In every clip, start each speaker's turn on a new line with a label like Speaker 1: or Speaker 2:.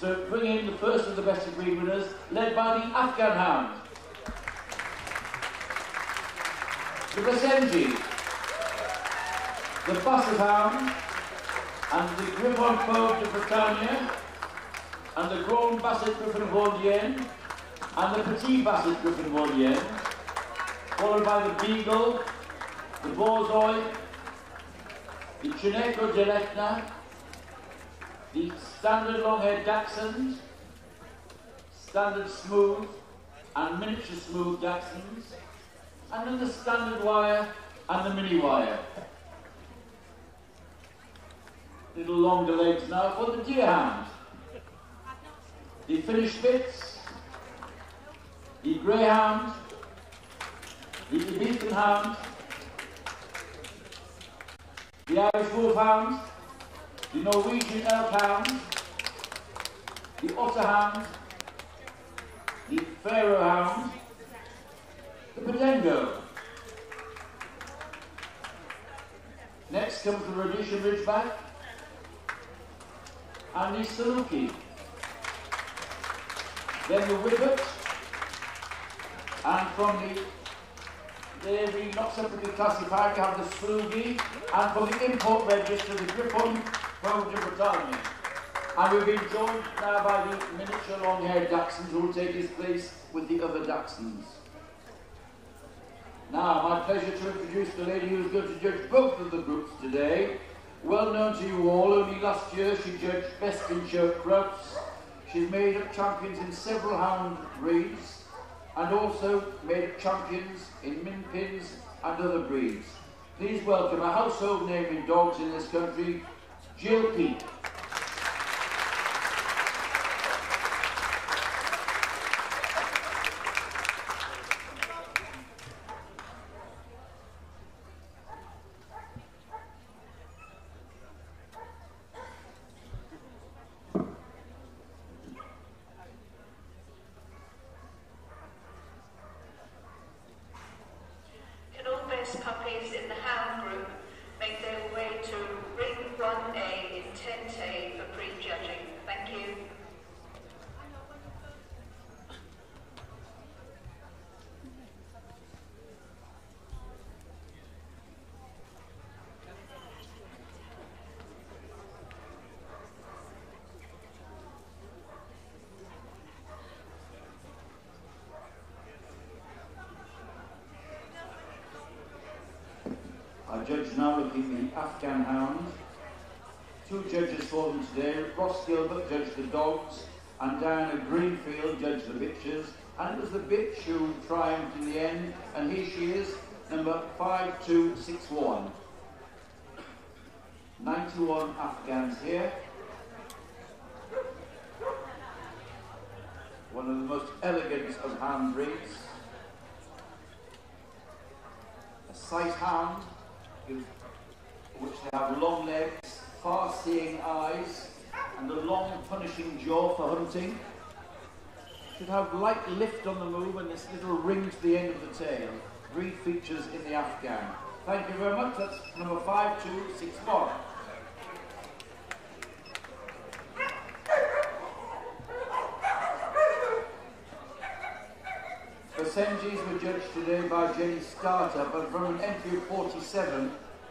Speaker 1: So bring in the first of the best of breed winners, led by the Afghan Hound. The Basenji, the Basset Hound, and the Griffon Fauve de Bretagne, and the Grand Basset Griffon Vendéenne, and the Petit Basset Griffon Vendéenne, followed by the Beagle, the Borzoi, the Chineco Delecna, the Standard Long-Haired Dachshund, Standard Smooth, and Miniature Smooth Dachshunds, and then the Standard Wire and the Mini Wire. Little longer legs now for the Deerhound, the Finnish Spitz, the Greyhound, the Ibethan Hound, the Irish Wolfhound, the Norwegian Elk Hound, the Otter Hound, the Pharaoh Hound, the Podengo. Next comes the Rhodesian Ridgeback and the Saluki. Then the Whippet, and from they're being not separately classified, you have the Slugi, and from the import register, the Griffon Fauve de Bretagne. And we've been joined now by the miniature long-haired Dachshunds who will take his place with the other Dachshunds. Now, my pleasure to introduce the lady who is going to judge both of the groups today. Well known to you all, only last year she judged best in shirt crops. She's made up champions in several hound breeds and also made up champions in min pins and other breeds. Please welcome a household name in dogs in this country, Jill Peake.
Speaker 2: Puppies in the Hound Group make their way to ring 1A in tent A for pre-judging. Thank you.
Speaker 1: Our judge now looking at the Afghan Hound. Two judges for them today. Ross Gilbert judged the dogs, and Diana Greenfield judged the bitches. And it was the bitch who triumphed in the end, and here she is, number 5261. 91 Afghans here. One of the most elegant of hound breeds. A sight hound, which they have long legs, far-seeing eyes, and a long punishing jaw for hunting. Should have light lift on the move and this little ring to the end of the tail. Breed features in the Afghan. Thank you very much. That's number 5261. The Senjis were judged today by Jenny Starter, but from an entry of 47,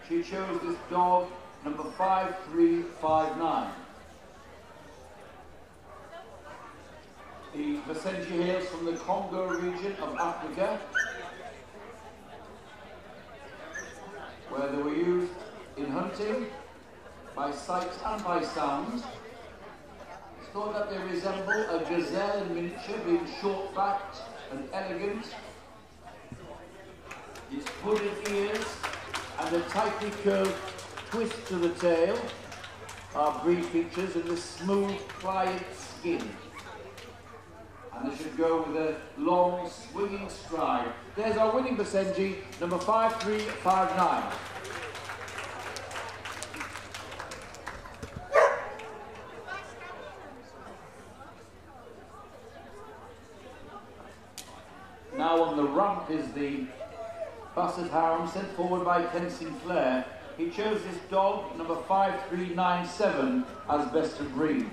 Speaker 1: she chose this dog, number 5359. The Basenji hails from the Congo region of Africa, where they were used in hunting, by sight and by sound. It's thought that they resemble a gazelle in miniature, being short-backed and elegant. Its hooded ears and a tightly curved twist to the tail are breed features, and the smooth, pliant skin. And they should go with a long, swinging stride. There's our winning Basenji, number 5359. Now on the rump is the Basset Hound, sent forward by Ken Sinclair. He chose this dog, number 5397, as best of breed.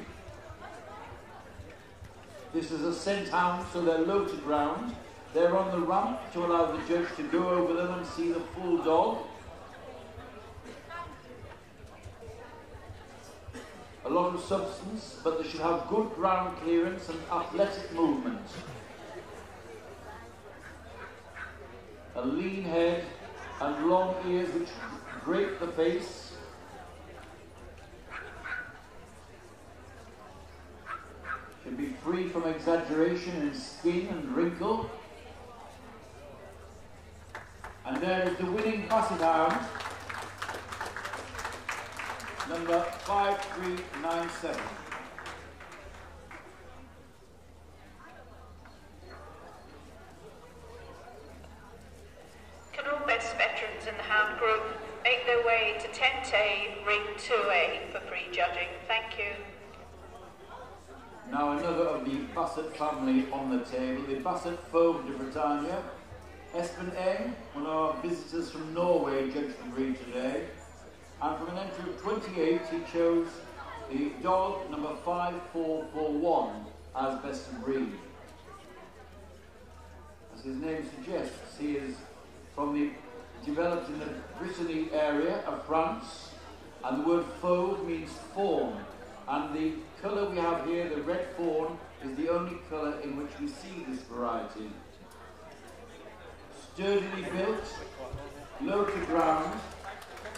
Speaker 1: This is a scent hound, so they're low to ground. They're on the ramp to allow the judge to go over them and see the full dog. A lot of substance, but they should have good ground clearance and athletic movement. A lean head and long ears which drape the face. Should be free from exaggeration in skin and wrinkle. And there is the winning Basset Hound, number 5397.
Speaker 2: Can all best veterans in the Hound Group make their way to Tent A, Ring 2A for prejudging? Thank you.
Speaker 1: Now another of the Basset family on the table, the Basset Foam de Bretagne. Espen Eng, one of our visitors from Norway, judged the breed today. And from an entry of 28, he chose the dog number 5441 as best of breed. As his name suggests, he is developed in the Brittany area of France, and the word fauve means fawn. And the colour we have here, the red fawn, is the only colour in which we see this variety. Sturdily built, low to ground,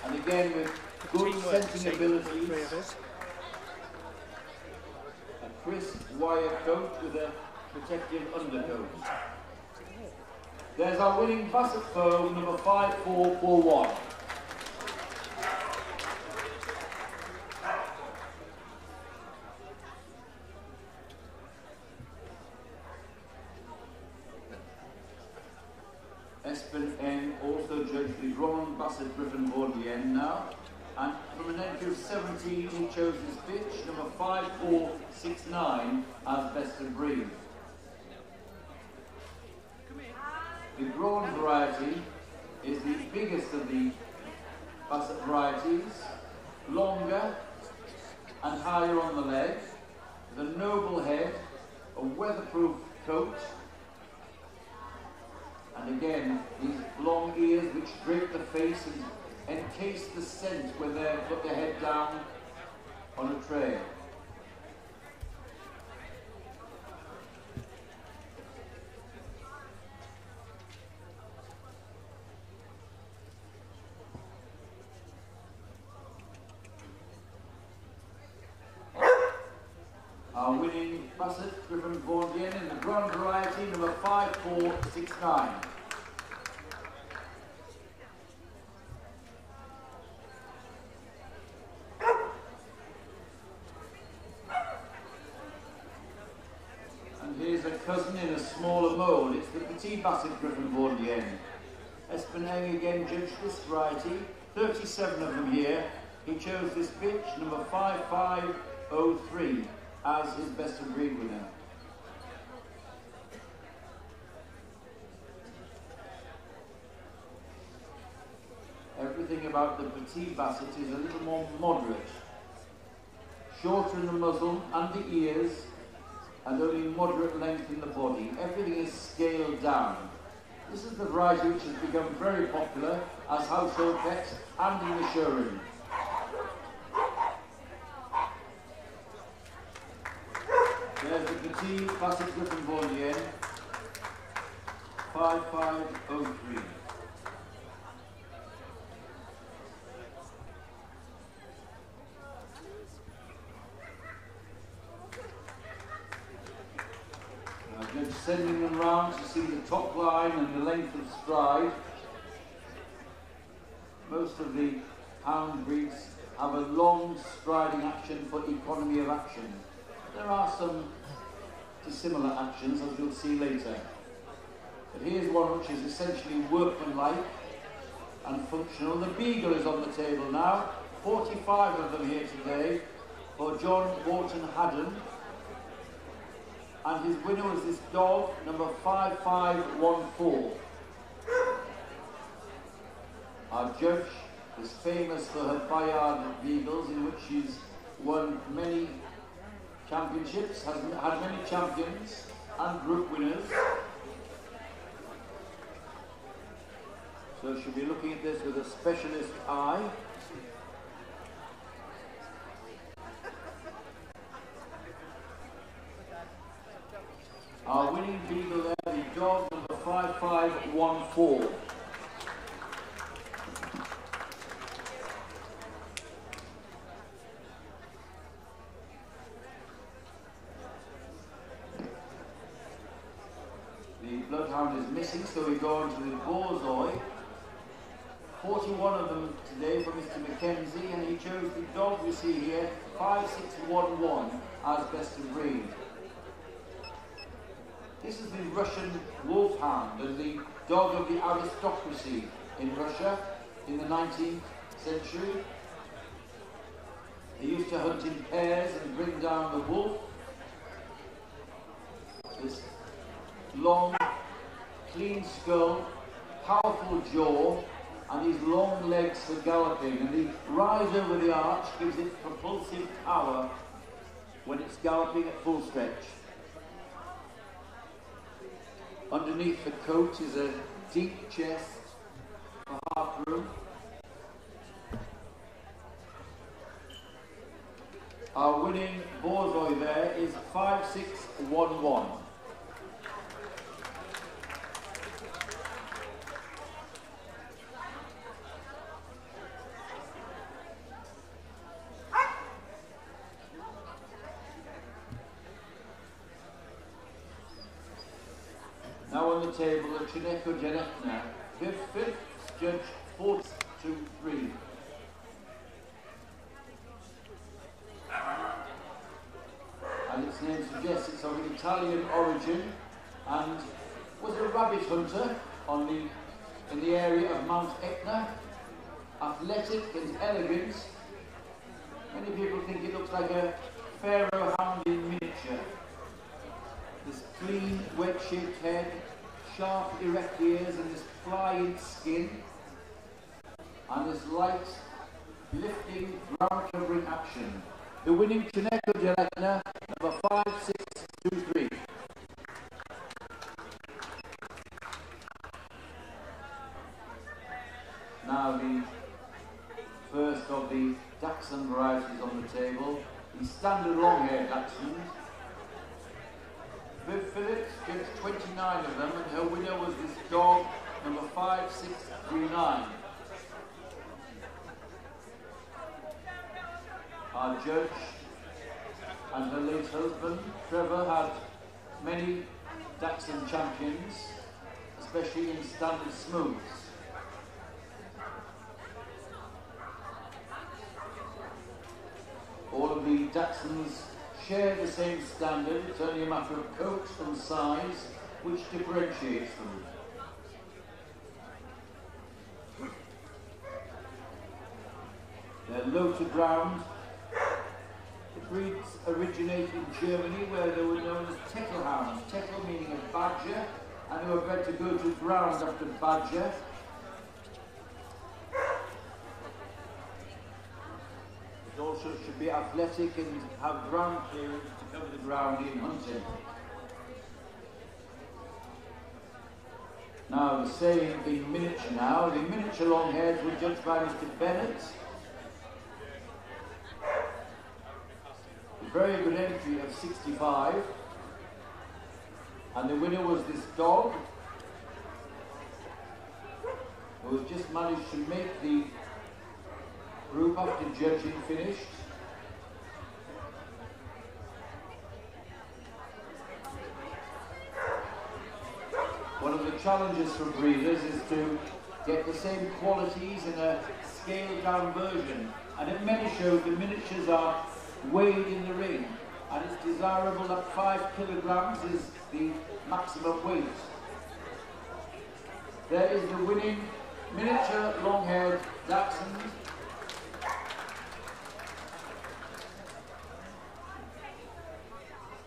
Speaker 1: and again with good scenting abilities. A crisp wire coat with a protective undercoat. There's our winning Basset Foam, number 5441. Espen N also judged the Grand Basset Griffon Bordeaux now, and from an entry of 17 he chose his bitch, number 5469, as best of breed. The Grand variety is the biggest of the Basset varieties, longer and higher on the leg, with a noble head, a weatherproof coat, and again, these long ears which drape the face and encase the scent when they put their head down on a tray. Our winning Basset Griffon Bordeaux in the Grand variety, number 5469. And here's a cousin in a smaller mould. It's the Petit Basset Griffon Bordeaux. Espen Eng again judged this variety, 37 of them here. He chose this bitch, number 5503. As his best of breed winner. Everything about the Petit Basset is a little more moderate. Shorter in the muzzle and the ears, and only moderate length in the body. Everything is scaled down. This is the variety which has become very popular as household pets and in the showroom. There's the Petit Basset Griffon Bordeaux, 5503. Now just sending them round to see the top line and the length of stride. Most of the hound breeds have a long striding action for economy of action. There are some dissimilar actions, as you'll see later. But here's one which is essentially workmanlike and functional. The Beagle is on the table now. 45 of them here today for John Wharton Haddon. And his winner was this dog, number 5514. Our judge is famous for her Bayard Beagles, in which she's won many Championships, has had many champions and group winners. So she'll be looking at this with a specialist eye. Our winning beagle there, the dog number 5514. The bloodhound is missing, so we go on to the Borzoi. 41 of them today for Mr. Mackenzie, and he chose the dog we see here, 5611, as best of breed. This is the Russian wolfhound, and the dog of the aristocracy in Russia in the 19th century. They used to hunt in pairs and bring down the wolf. This long, clean skull, powerful jaw, and these long legs for galloping, and the rise over the arch gives it propulsive power when it's galloping at full stretch. Underneath the coat is a deep chest for half room. Our winning Borzoi there is 5611. Now on the table, the Chineko Janetna, fifth, judge 4-2-3. And its name suggests it's of Italian origin and was a rabbit hunter in the area of Mount Etna. Athletic and elegant. Many people think it looks like a pharaoh hound in miniature. This clean, wedge-shaped head, sharp, erect ears, and this pliant skin, and this light, lifting, ground-covering action. The winning Chineko Janetna, number 5623. Now the first of the Dachshund varieties on the table, the standard long-haired Dachshund. Viv Phillips gets 29 of them, and her winner was this dog, number 5639. Our judge and her late husband, Trevor, had many Dachshund champions, especially in standard smooths. All of the Dachshunds share the same standard. It's only a matter of coat and size which differentiates them. They're low to ground. The breeds originate in Germany, where they were known as Tettel hounds. Tettel meaning a badger, and they were bred to go to ground after badger. It also should be athletic and have ground clearance to cover the ground in hunting. Now the same in miniature now. The miniature longhairs were judged by Mr. Bennett. A very good entry of 65. And the winner was this dog, who has just managed to make the group after judging finished. One of the challenges for breeders is to get the same qualities in a scaled down version, and at many shows the miniatures are weighed in the ring, and it's desirable that 5 kilograms is the maximum weight. There is the winning miniature long-haired Dachshund.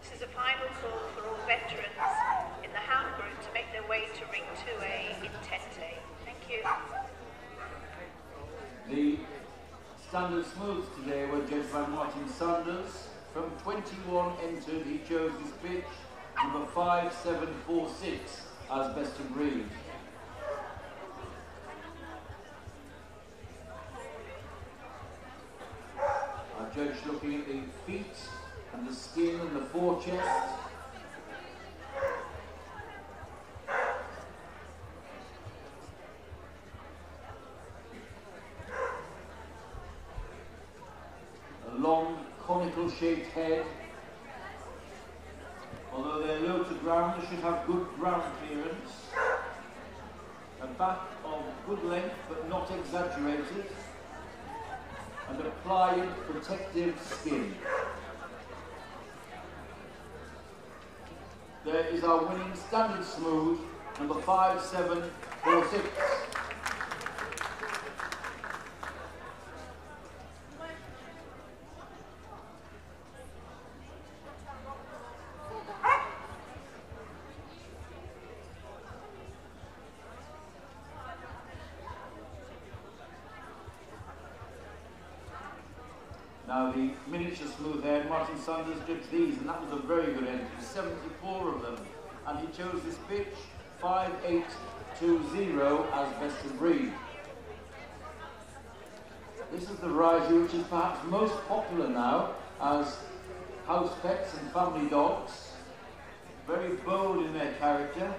Speaker 2: This is a final call for all veterans in the Hound Group to make their way to ring 2A in Tente. Thank you.
Speaker 1: The standard smooths today were judged by Martin Sanders, From 21 entered, he chose his pitch, number 5746, as best of breed. Our judge looking at the feet and the skin and the forechest. A long conical shaped head. Although they're low to ground, they should have good ground clearance. A back of good length but not exaggerated. And a pliant protective skin. There is our winning standard smooth, number 5746. Now the miniature smooth haired Martin Sanders judged these, and that was a very good entry, 74 of them. And he chose this pitch, 5820, as best of breed. This is the variety which is perhaps most popular now as house pets and family dogs. Very bold in their character.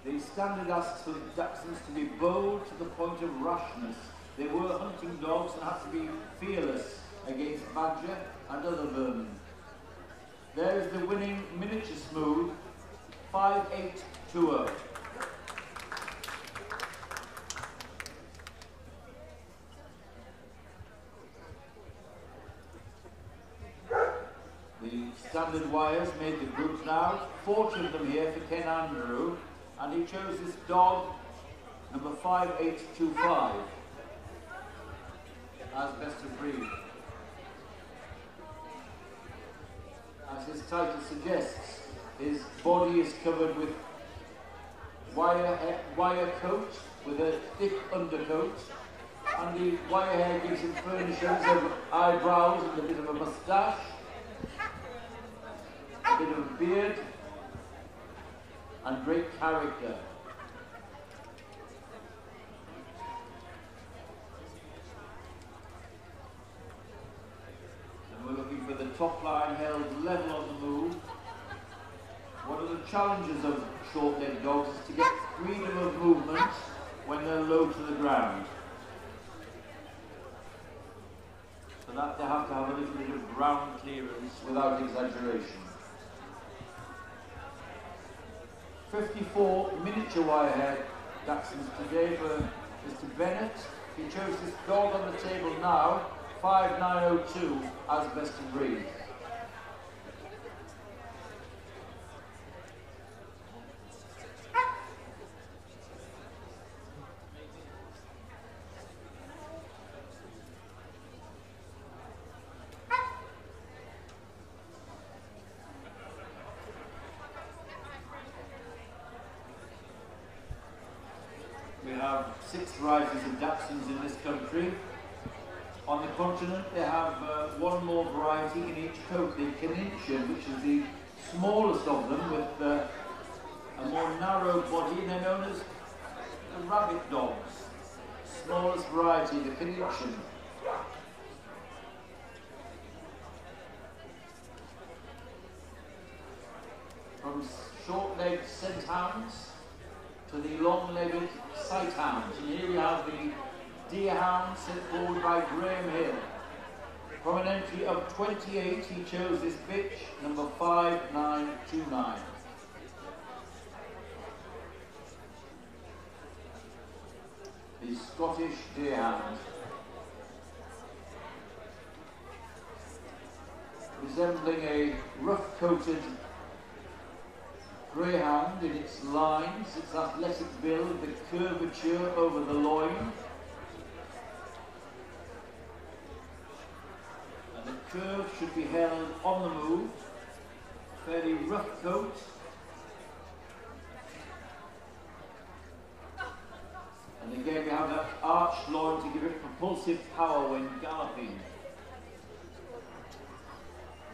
Speaker 1: The standard asks for Dachshunds to be bold to the point of rashness. They were hunting dogs and had to be fearless against badger and other vermin. There is the winning miniature smooth, 5820. The standard wires made the group now, 40 of them here for Ken Andrew, and he chose this dog, number 5825. As best of breed. As his title suggests, his body is covered with wire coat with a thick undercoat, and the wire hair gives him furnishings of eyebrows and a bit of a moustache, a bit of a beard, and great character. We're looking for the top line held level on the move. One of the challenges of short-legged dogs is to get freedom of movement when they're low to the ground. So that they have to have a little bit of ground clearance without exaggeration. 54 miniature wire-haired Dachshunds today for Mr. Bennett. He chose this dog on the table now, 5902, as best of breed. We have 6 varieties of Dachshunds in this country. On the continent, they have one more variety in each coat, the Canadian, which is the smallest of them, with a more narrow body, and they're known as the rabbit dogs. Smallest variety, the Canadian. From short-legged scent hounds to the long-legged sight hounds. And here we have the Deerhound sent forward by Graham Hill. From an entry of 28, he chose this bitch, number 5929. The Scottish Deerhound. Resembling a rough-coated greyhound in its lines, its athletic build, the curvature over the loin. And the curve should be held on the move. Fairly rough coat. And again we have that arched loin to give it propulsive power when galloping.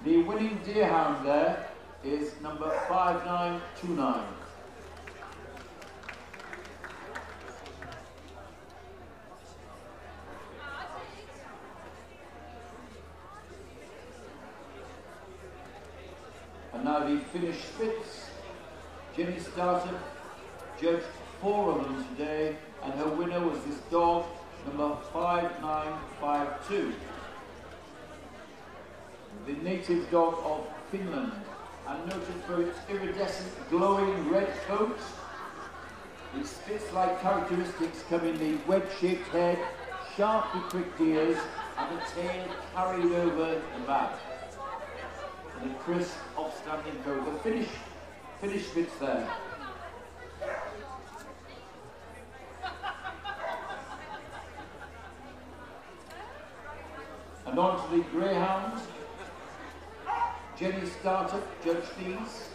Speaker 1: The winning deerhound there is number 5929. And now the finished spits. Jenny started, judged 4 of them today, and her winner was this dog, number 5952. The native dog of Finland, and noted for its iridescent, glowing red coat. Its spits-like characteristics come in the wedge-shaped head, sharply pricked ears, and a tail carried over the back. And a crisp, upstanding coat. The finished spits there. And on to the greyhound. Jenny started, judged these,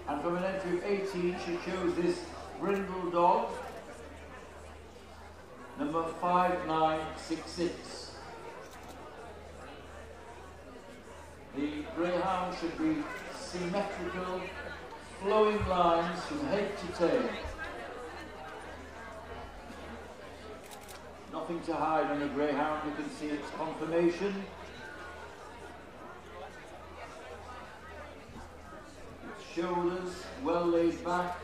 Speaker 1: and from an entry of 18 she chose this brindle dog, number 5966. The greyhound should be symmetrical, flowing lines from head to tail. Nothing to hide on a greyhound, you can see its conformation. Shoulders well laid back,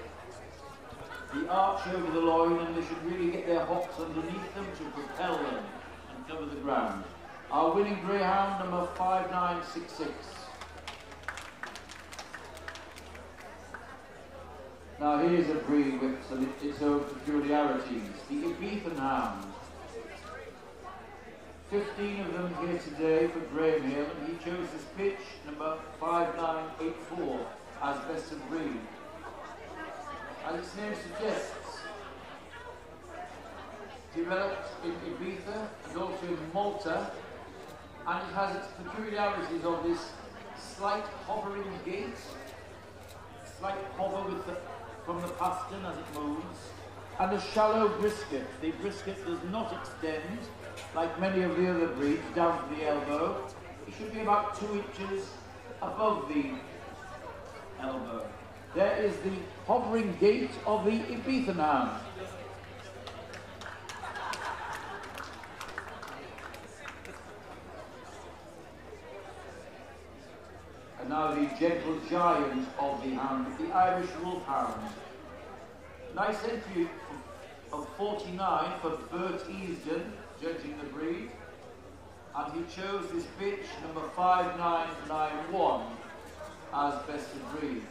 Speaker 1: the arch over the loin, and they should really get their hocks underneath them to propel them and cover the ground. Our winning greyhound, number 5966. Now here's a breed with its own peculiarities, the Ibiza hound. 15 of them here today for Graham Hill, and he chose this pitch, number 5984. As best of breed. As its name suggests, developed in Ibiza and also in Malta, and it has its peculiarities of this slight hovering gait, slight hover with from the pastern as it moves, and a shallow brisket. The brisket does not extend, like many of the other breeds, down to the elbow. It should be about 2 inches above the elbow. There is the hovering gait of the Ibiza hound. And now the gentle giant of the hound, the Irish wolfhound. Nice entry of 49 for Bert Easton, judging the breed. And he chose this bitch, number 5991. As best of breed.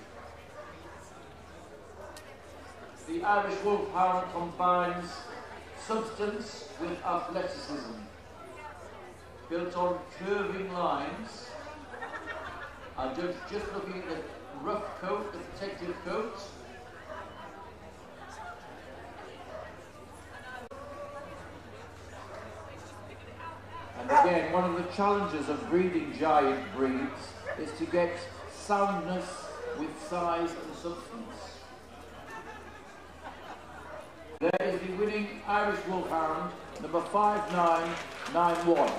Speaker 1: The Irish Wolfhound combines substance with athleticism, built on curving lines. Just looking at the rough coat, the protective coat. And again, one of the challenges of breeding giant breeds is to get soundness with size and substance. There is the winning Irish Wolfhound, number 5991.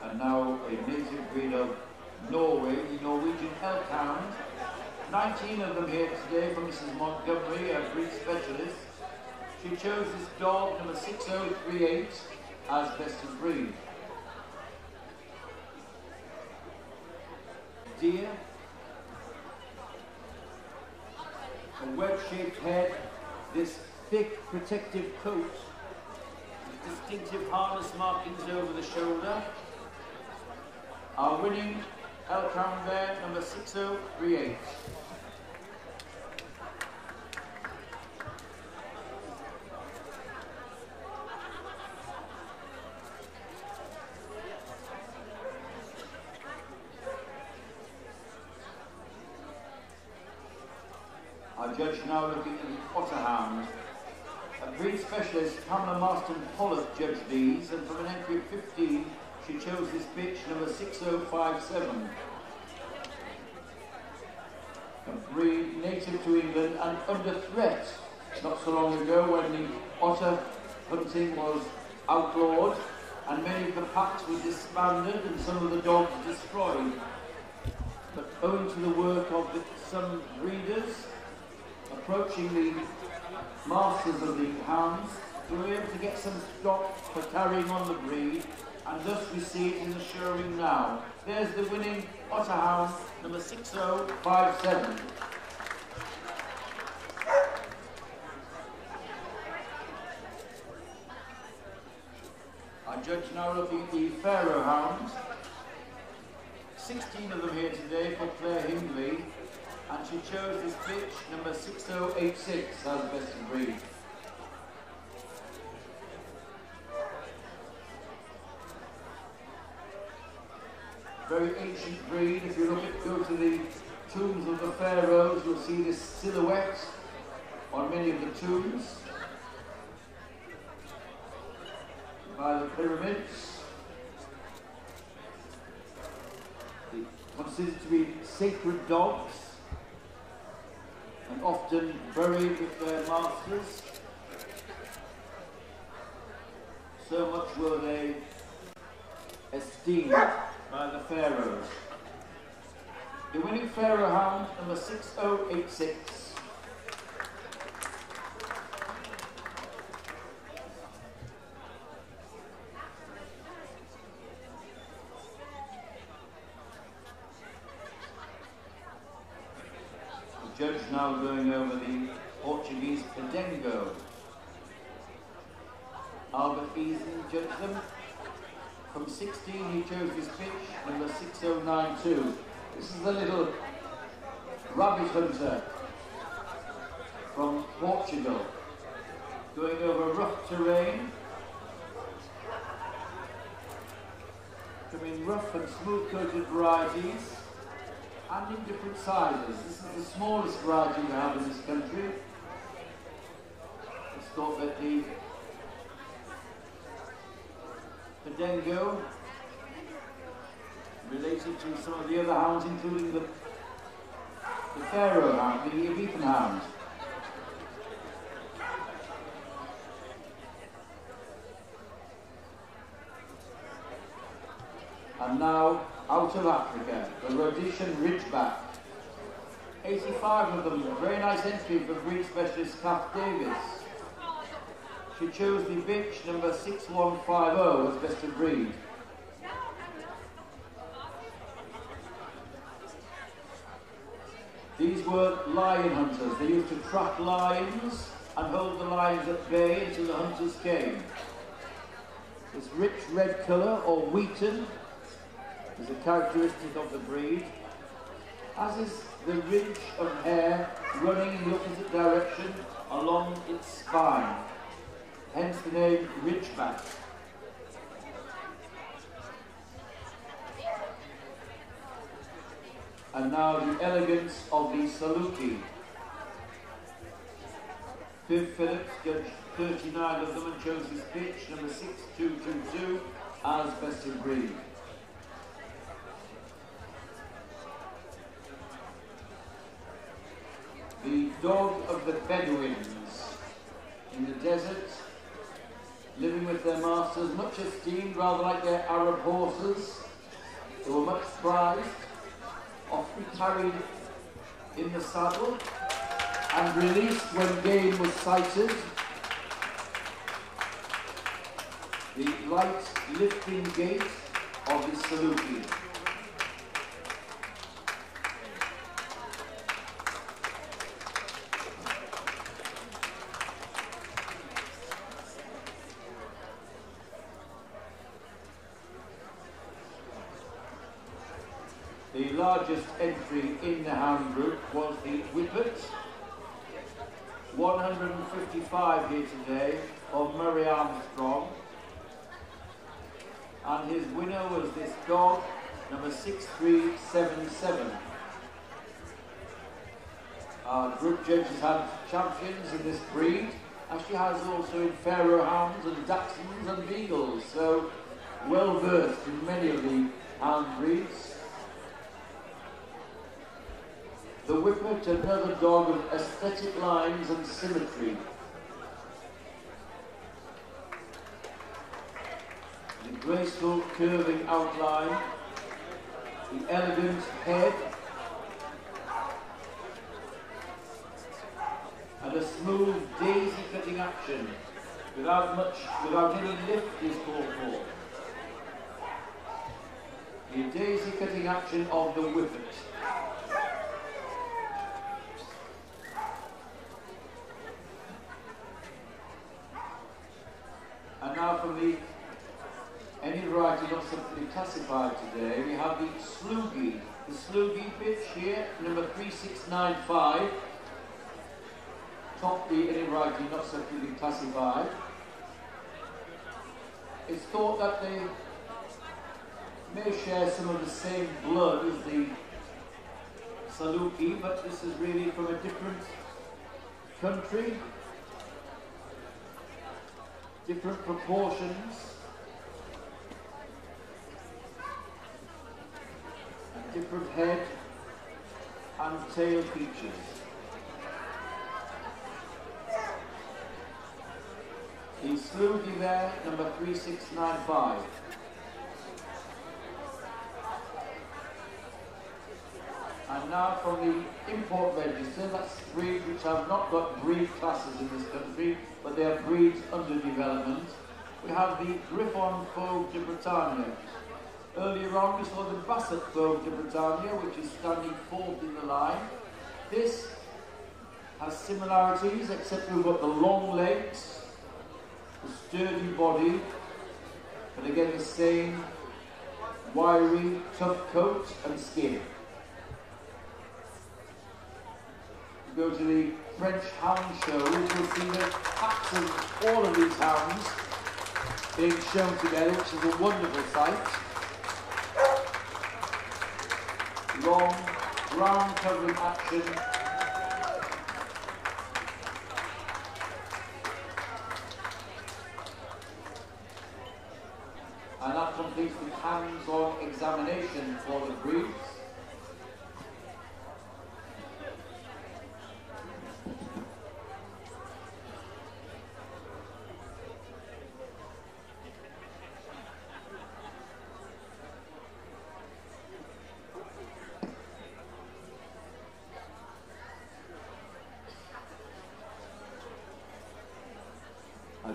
Speaker 1: And now a native breed of Norway, the Norwegian elk hound. 19 of them here today from Mrs. Montgomery, a breed specialist. She chose this dog, number 6038, as best of breed. Deer. A wedge-shaped head, this thick protective coat, distinctive harness markings over the shoulder. Our winning elk hound there, number 6038. Our judge now looking at the otter hound. A breed specialist, Pamela Marston Pollock, judged these, and from an entry of 15, She chose this bitch, number 6057. A breed native to England and under threat not so long ago when the otter hunting was outlawed and many of the packs were disbanded and some of the dogs destroyed. But owing to the work of some breeders approaching the masters of the hounds, we were able to get some stock for carrying on the breed, and thus we see it in the showing now. There's the winning otter hound, number 6057. Our judge now looking at the Pharaoh hounds. 16 of them here today for Claire Hindley, and she chose this bitch, number 6086, as best of breed. Very ancient breed. If you go to the tombs of the pharaohs, you'll see this silhouette on many of the tombs by the pyramids. Considered to be sacred dogs and often buried with their masters. So much were they esteemed by the pharaohs. The winning pharaoh hound, number 6086. Judge now going over the Portuguese Cadengo. Albert Eason judged them. From 16 he chose his pitch, number 6092. This is the little rabbit hunter from Portugal. Going over rough terrain. Coming rough and smooth-coated varieties. And in different sizes. This is the smallest variety we have in this country. It's thought that the Cadengo related to some of the other hounds, including the Pharaoh hound, the Ibethan hound. And now, out of Africa, the Rhodesian Ridgeback. 85 of them, very nice entry for breed specialist Kath Davis. She chose the bitch, number 6150, as best of breed. These were lion hunters. They used to track lions and hold the lions at bay until the hunters came. This rich red colour, or wheaten, is a characteristic of the breed, as is the ridge of hair running in the opposite direction along its spine, hence the name Ridgeback. And now the elegance of the Saluki. Viv Phillips judged 39 of them and chose his pitch, number 6222, as best of breed. The dog of the Bedouins in the desert, living with their masters, much esteemed, rather like their Arab horses. They were much prized, often carried in the saddle, and released when game was sighted. The light lifting gait of the Saluki. The largest entry in the Hound Group was the Whippet. 155 here today for Murray Armstrong. And his winner was this dog, number 6377. Our group judges had champions in this breed, as she has also in Pharaoh Hounds and Dachshunds and Beagles. So well versed in many of the hound breeds. The Whippet, another dog of aesthetic lines and symmetry. The graceful curving outline, the elegant head, and a smooth daisy cutting action without any lift is called for. The daisy cutting action of the Whippet. And now from the any variety not simply classified today, we have the Sloogie. The Sloogie bitch here, number 3695. Top the any variety not simply classified. It's thought that they may share some of the same blood as the Saluki, but this is really from a different country, different proportions, different head and tail features. The Sloogie there, number 3695. And now from the import register, that's breeds which have not got breed classes in this country, but they are breeds under development. We have the Griffon Fauve de Bretagne. Earlier on we saw the Basset Fauve de Bretagne, which is standing fourth in the line. This has similarities, except we've got the long legs, the sturdy body, but again the same wiry, tough coat and skin. Go to the French Hound Show, you'll see the packs of all of these hounds being shown together, which is a wonderful sight. Long, ground covering action. And that completes the hands-on examination for the breeds.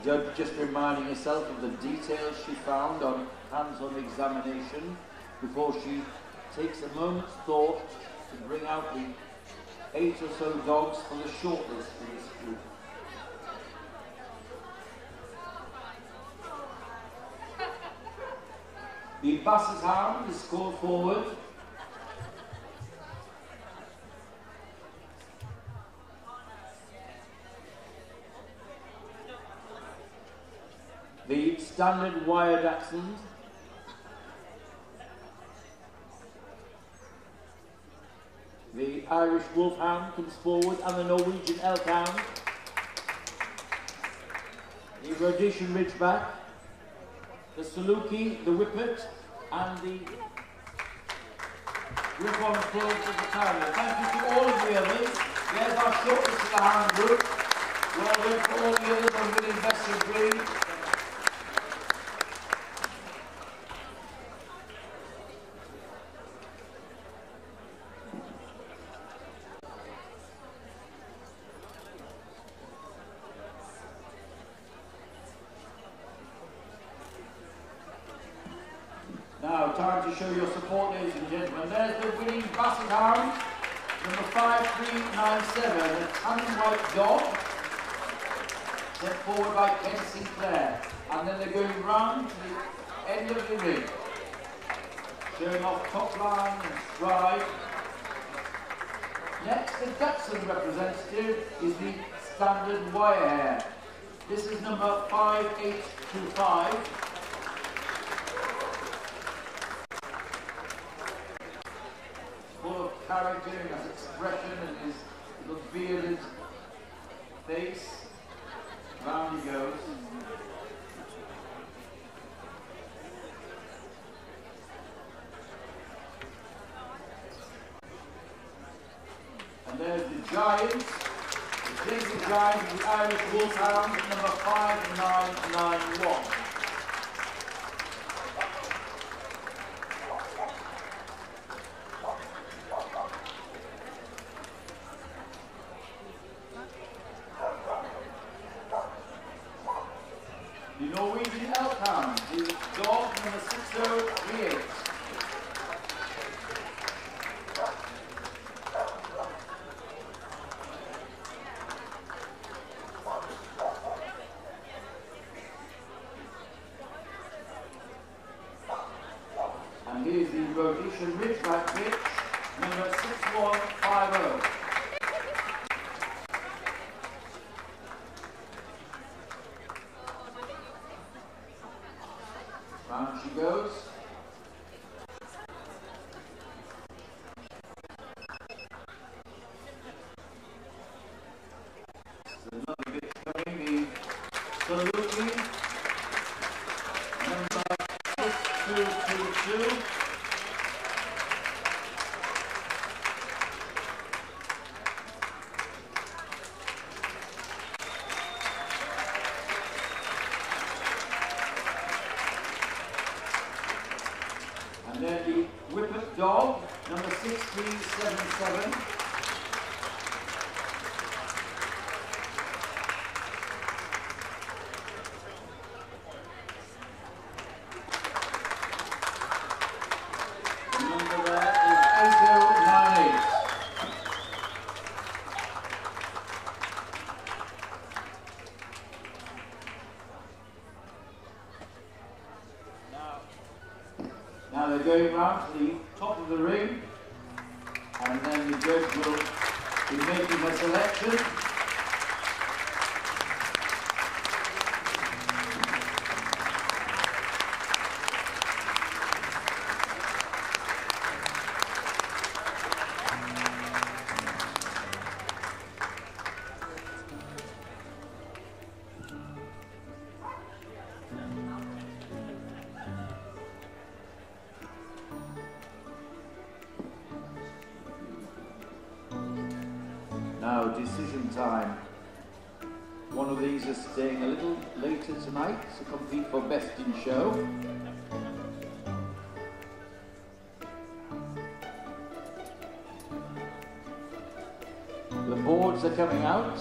Speaker 1: Judge just reminding herself of the details she found on hands-on examination before she takes a moment's thought to bring out the 8 or so dogs for the shortlist for this group. The Basset Hound is called forward. The Standard Wire Dachshund, the Irish Wolfhound comes forward, and the Norwegian Elkhound, the Rhodesian Ridgeback, the Saluki, the Whippet, and the Griffon Fauve of the Terrier. Thank you to all of the others. There's our shortlist of the Hound Group. Well done for all the others on winning Best of Breed. Now, time to show your support, ladies and gentlemen. There's the winning Basset Hound, number 5397, a tanning white dog, sent forward by Ken Sinclair. And then they're going round to the end of the ring, showing off top line and stride. Next, the Dachshund representative is the Standard Wire Hair. This is number 5825. Full of character and his expression and his little bearded face. Round he goes. Giant, the Gentle Giant of the Irish Wolfhound, number 5991. The Norwegian Elkhound, the dog number 6038. And here's the Rhodesian Ridgeback bitch, number 6150. Round she goes. There's another bitch coming, the Salute, number 6222. And then the Whippet Dog, number 6377. The number there is 8098. Now they're going round to the top of the ring, and then the judge will be making a selection. Now, decision time. One of these is staying a little later tonight to compete for Best in Show. The boards are coming out.